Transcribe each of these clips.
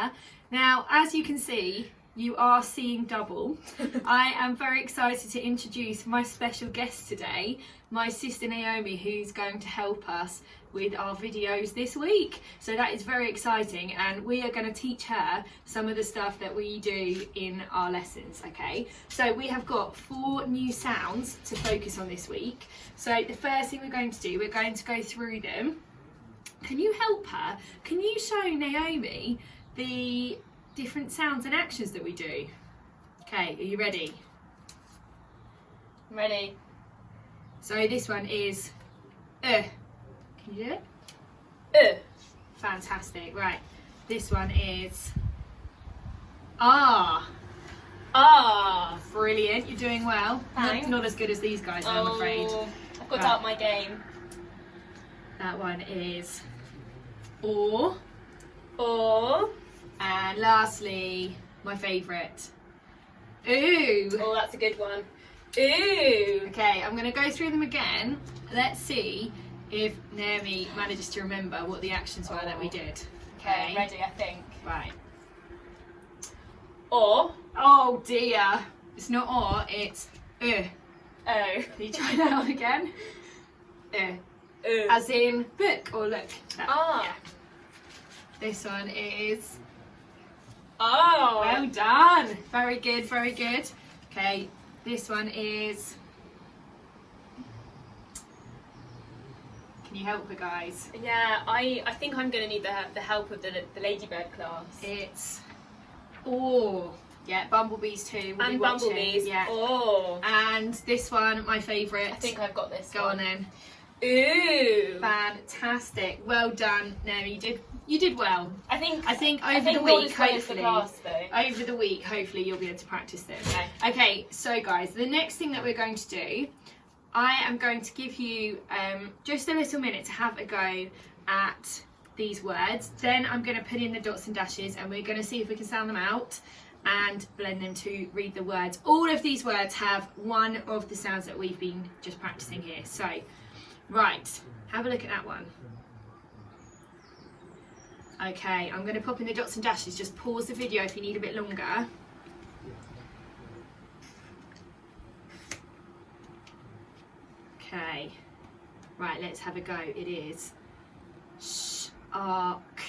here. Now, as you can see, you are seeing double. I am very excited to introduce my special guest today, my sister Naomi, who's going to help us with our videos this week. So that is very exciting, and we are going to teach her some of the stuff that we do in our lessons, okay? So we have got 4 new sounds to focus on this week. So the first thing we're going to do, we're going to go through them. Can you help her? Can you show Naomi the different sounds and actions that we do? Okay, are you ready? I'm ready. So this one is Can you do it? Fantastic. Right. This one is Ah. Brilliant. You're doing well. Thanks. Not as good as these guys, I'm afraid. I've got to up my game. That one is Or. And lastly, my favourite, Ooh. Oh, that's a good one. Ooh. Okay, I'm going to go through them again. Let's see if Naomi manages to remember what the actions were that we did. Okay, I'm ready, I think. Right. Or. Oh dear. It's not or, it's Oh. Can you try that one again? As in book or look. Yeah. This one is Oh. Well done. Very good, very good. Okay, this one is Can you help her, guys? Yeah, I think I'm going to need the help of the Ladybird class. It's Or. Yeah, bumblebees too. We'll And be watching. bumblebees. Yeah. Oh. And this one, my favourite. I think I've got this. Go on then. Ooh. Fantastic. Well done. No, you did well. I think over the week, hopefully. hopefully. Class, though. Over the week, hopefully you'll be able to practice this. Okay. Okay, so guys, the next thing that we're going to do, I am going to give you just a little minute to have a go at these words. Then I'm going to put in the dots and dashes, and we're going to see if we can sound them out and blend them to read the words. All of these words have one of the sounds that we've been just practicing here. So, right, have a look at that one. Okay, I'm going to pop in the dots and dashes. Just pause the video if you need a bit longer. Okay, right, let's have a go. It is shark.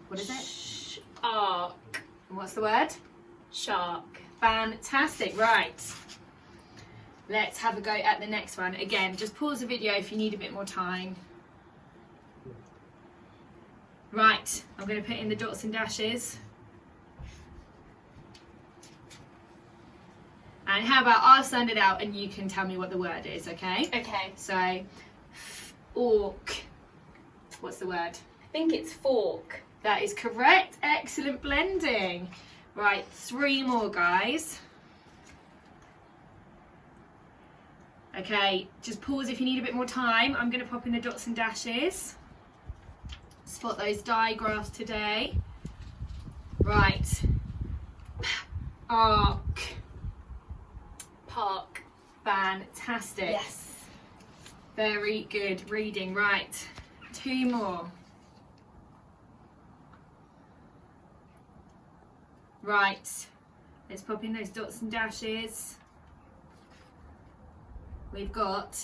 What is it? Shark. And what's the word? Shark. Fantastic, right. Let's have a go at the next one. Again, just pause the video if you need a bit more time. Right, I'm going to put in the dots and dashes. And how about I'll sound it out and you can tell me what the word is, okay? Okay. So, fork. What's the word? I think it's fork. That is correct. Excellent blending. Right, 3 more, guys. Okay, just pause if you need a bit more time. I'm going to pop in the dots and dashes. Spot those digraphs today. Right. Arc. Park. Fantastic. Yes. Very good reading. Right. 2 more. Right. Let's pop in those dots and dashes. We've got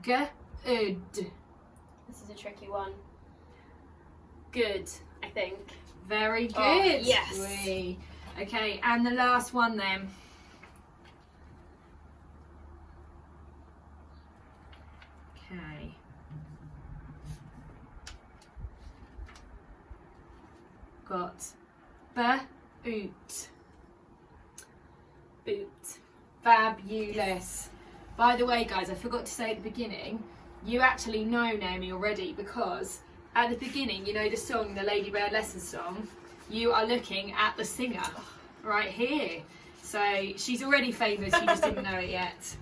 good. This is a tricky one. Good, I think. Very good. Oh, yes. Wee. Okay, and the last one then. Okay. Got boot. Boot. Fabulous. By the way, guys, I forgot to say at the beginning, you actually know Naomi already, because at the beginning, you know the song, the Ladybird lesson song, you are looking at the singer right here. So she's already famous, you just didn't know it yet.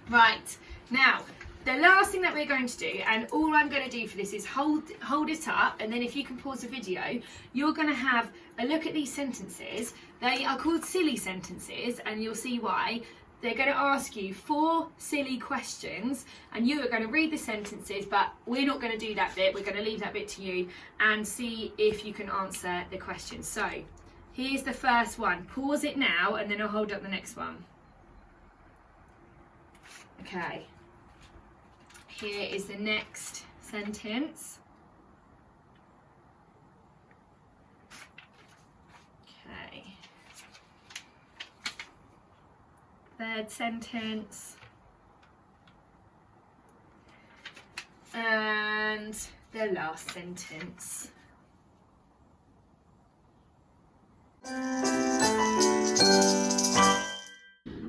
Right, now, the last thing that we're going to do, and all I'm going to do for this is hold it up, and then if you can pause the video, you're going to have a look at these sentences. They are called silly sentences, and you'll see why. they're going to ask you 4 silly questions and you are going to read the sentences, but we're not going to do that bit. We're going to leave that bit to you and see if you can answer the questions. So here's the first one. Pause it now and then I'll hold up the next one. Okay. Here is the next sentence. Okay. Third sentence. And the last sentence.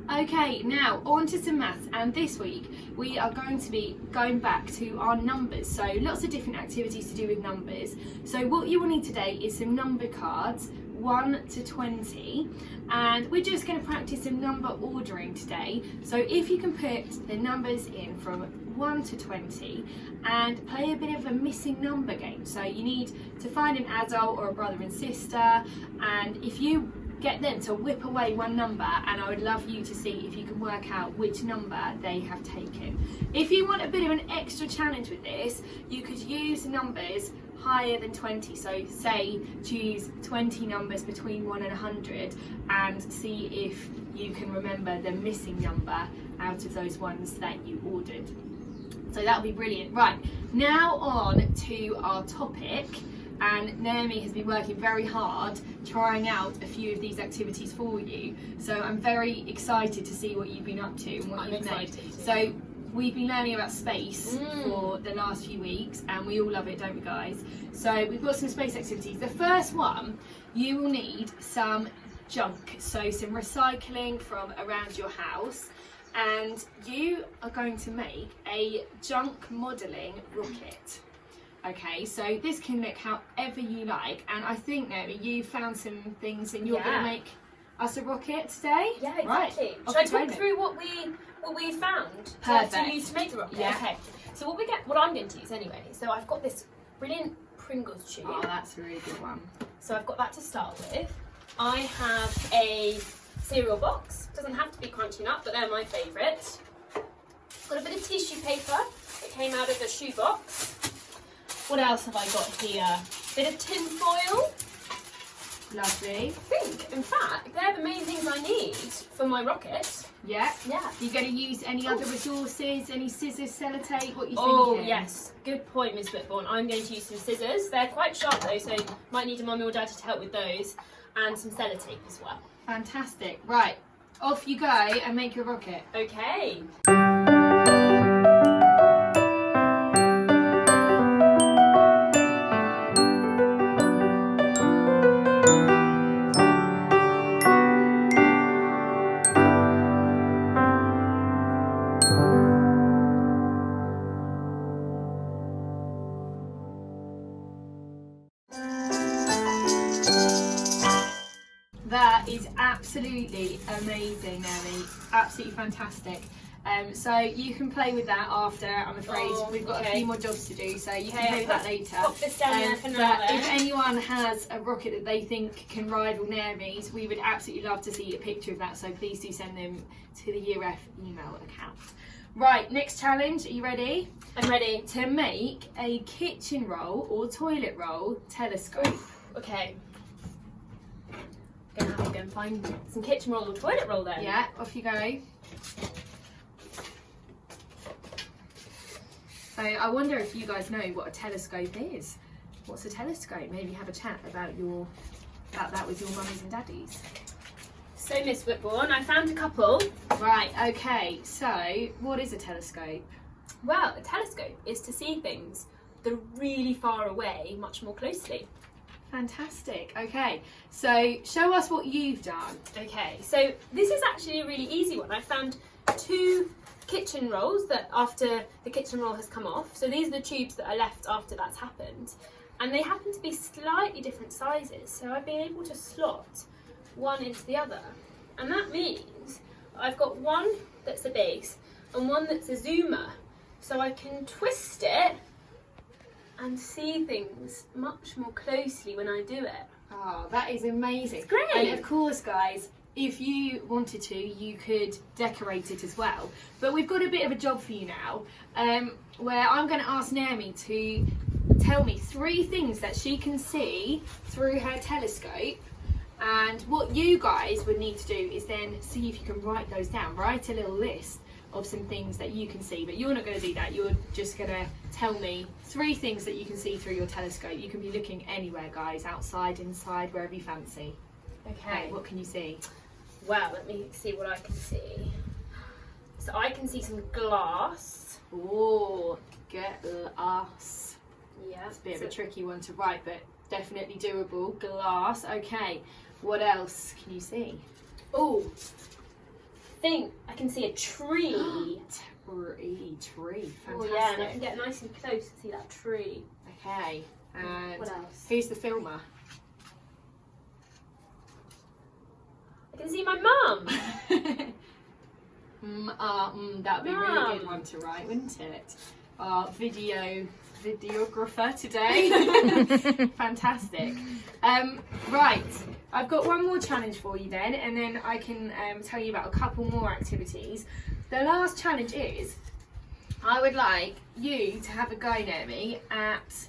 Okay, now on to some maths, and this week we are going to be going back to our numbers. So lots of different activities to do with numbers. So what you will need today is some number cards, 1 to 20, and we're just going to practice some number ordering today. So if you can put the numbers in from 1 to 20 and play a bit of a missing number game. So you need to find an adult or a brother and sister, and if you get them to whip away one number, and I would love you to see if you can work out which number they have taken. If you want a bit of an extra challenge with this, you could use numbers higher than 20. So say choose 20 numbers between 1 and 100 and see if you can remember the missing number out of those ones that you ordered. So that would be brilliant. Right, now on to our topic. And Naomi has been working very hard trying out a few of these activities for you. So I'm very excited to see what you've been up to and what you've made. So we've been learning about space for the last few weeks and we all love it, don't we guys? So we've got some space activities. The first one, you will need some junk, so some recycling from around your house, and you are going to make a junk modelling rocket. Okay, so this can look however you like, and I think, Naomi, you found some things and you're going to make us a rocket today? Yeah, exactly. Right. Should I talk through what we found to use to make the rocket? Yeah. Okay, so what I'm going to use anyway, so I've got this brilliant Pringles tube. Oh, that's a really good one. So I've got that to start with. I have a cereal box. Doesn't have to be Crunchy Nut, but they're my favourite. Got a bit of tissue paper that came out of the shoe box. What else have I got here? Bit of tin foil. Lovely. I think, in fact, they're the main things I need for my rocket. Yeah? Yeah. You going to use any other resources, any scissors, sellotape, what you thinking? Oh, yes. Good point, Miss Whitbourne. I'm going to use some scissors. They're quite sharp though, so might need a mummy or daddy to help with those. And some sellotape as well. Fantastic. Right, off you go and make your rocket. Okay. That is absolutely amazing, Nelly. Absolutely fantastic. So you can play with that after, I'm afraid. We've got a few more jobs to do, so you can play with that later. Pop this down there for now, but if anyone has a rocket that they think can rival Naomi's, we would absolutely love to see a picture of that, so please do send them to the Year F email account. Right, next challenge, are you ready? I'm ready. To make a kitchen roll or toilet roll telescope. Oof, okay. Gonna have to go and find some kitchen roll or toilet roll then. Yeah, off you go. So I wonder if you guys know what a telescope is. What's a telescope? Maybe have a chat about that with your mummies and daddies. So Miss Whitbourne, I found a couple. Right, okay, so what is a telescope? Well, a telescope is to see things that are really far away much more closely. Fantastic, okay, so show us what you've done. Okay, so this is actually a really easy one. I found 2 kitchen rolls that after the kitchen roll has come off. So these are the tubes that are left after that's happened. And they happen to be slightly different sizes. So I've been able to slot one into the other. And that means I've got one that's a base and one that's a zoomer. So I can twist it and see things much more closely when I do it. Oh, that is amazing. It's great. And of course, guys, if you wanted to, you could decorate it as well. But we've got a bit of a job for you now, where I'm going to ask Naomi to tell me 3 things that she can see through her telescope. And what you guys would need to do is then see if you can write those down. Write a little list of some things that you can see, but you're not going to do that. You're just going to tell me 3 things that you can see through your telescope. You can be looking anywhere, guys, outside, inside, wherever you fancy. Okay, what can you see? Well, let me see what I can see. So I can see some glass. Oh, glass. Yeah. It's a bit of a tricky one to write, but definitely doable. Glass. Okay. What else can you see? Oh, think I can see a tree. Tree. Fantastic. Oh yeah, and I can get nice and close to see that tree. Okay. And what else? who's the filmer? I can see my mum. That would be a really good one to write, wouldn't it? Our videographer today. Fantastic. Right, I've got one more challenge for you then, and then I can tell you about a couple more activities. The last challenge is, I would like you to have a go, Naomi, at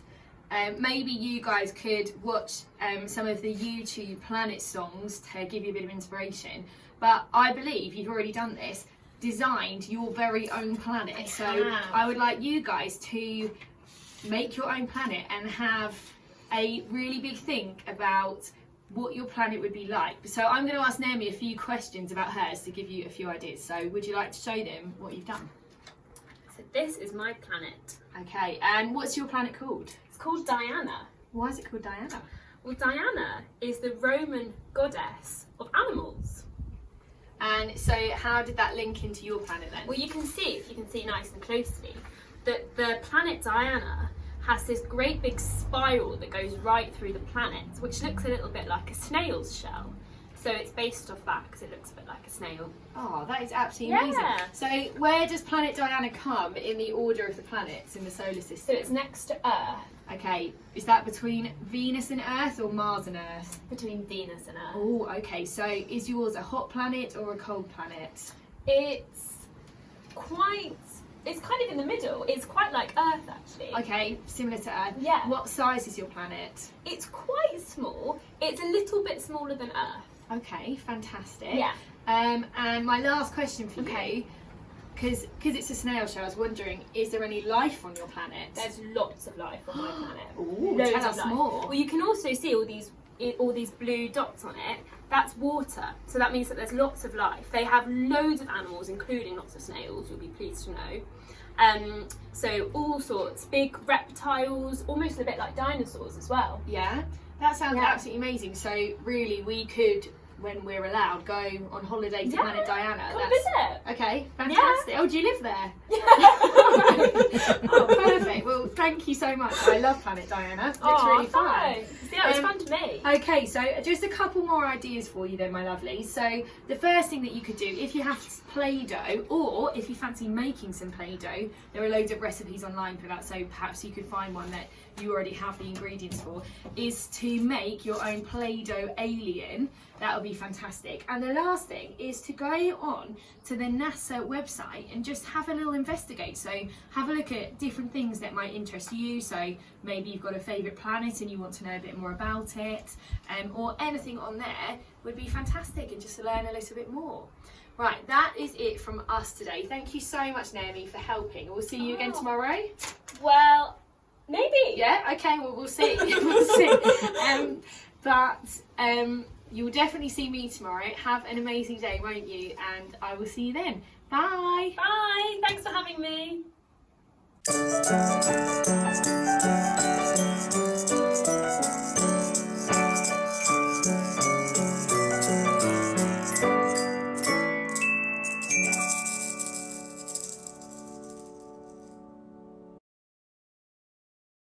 maybe you guys could watch some of the YouTube planet songs to give you a bit of inspiration. But I believe you've already done this, designed your very own planet. So I would like you guys to make your own planet and have a really big think about what your planet would be like. So I'm going to ask Naomi a few questions about hers to give you a few ideas. So would you like to show them what you've done? So this is my planet. Okay, and what's your planet called? It's called Diana. Why is it called Diana? Well, Diana is the Roman goddess of animals. And so how did that link into your planet then? Well, you can see, if you can see nice and closely, that the planet Diana has this great big spiral that goes right through the planet, which looks a little bit like a snail's shell. So it's based off that because it looks a bit like a snail. Oh, that is absolutely amazing. So where does planet Diana come in the order of the planets in the solar system? So it's next to Earth. Okay, is that between Venus and Earth or Mars and Earth? Between Venus and Earth. Oh, okay. So is yours a hot planet or a cold planet? It's kind of in the middle. It's quite like Earth, actually. Okay, similar to Earth. Yeah. What size is your planet? It's quite small. It's a little bit smaller than Earth. Okay, fantastic. Yeah. And my last question for you, because it's a snail shell, I was wondering, is there any life on your planet? There's lots of life on my planet. Ooh, Loads tell of us life. more. Well, you can also see all these blue dots on it. That's water. So that means that there's lots of life. They have loads of animals, including lots of snails, you'll be pleased to know. So all sorts, big reptiles, almost a bit like dinosaurs as well. Yeah, that sounds absolutely amazing. So really, we could, when we're allowed, go on holiday to Planet Diana. Come visit. Okay, fantastic. Yeah. Oh, do you live there? Yeah. Oh, perfect. Well, thank you so much. I love Planet Diana. It's really fun. Yeah, it's fun to me. Okay, so just a couple more ideas for you then, my lovely. So the first thing that you could do, if you have Play-Doh, or if you fancy making some Play-Doh, there are loads of recipes online for that, so perhaps you could find one that you already have the ingredients for, is to make your own Play-Doh alien. That would be fantastic. And the last thing is to go on to the NASA website and just have a little investigate. So have a look at different things that might interest you. So maybe you've got a favourite planet and you want to know a bit more about it, or anything on there would be fantastic, and just to learn a little bit more. Right, that is it from us today. Thank you so much, Naomi, for helping. We'll see you again tomorrow. Well, maybe. Yeah, okay, well, we'll see. We'll see. You will definitely see me tomorrow. Have an amazing day, won't you? And I will see you then. Bye. Bye. Thanks for having me.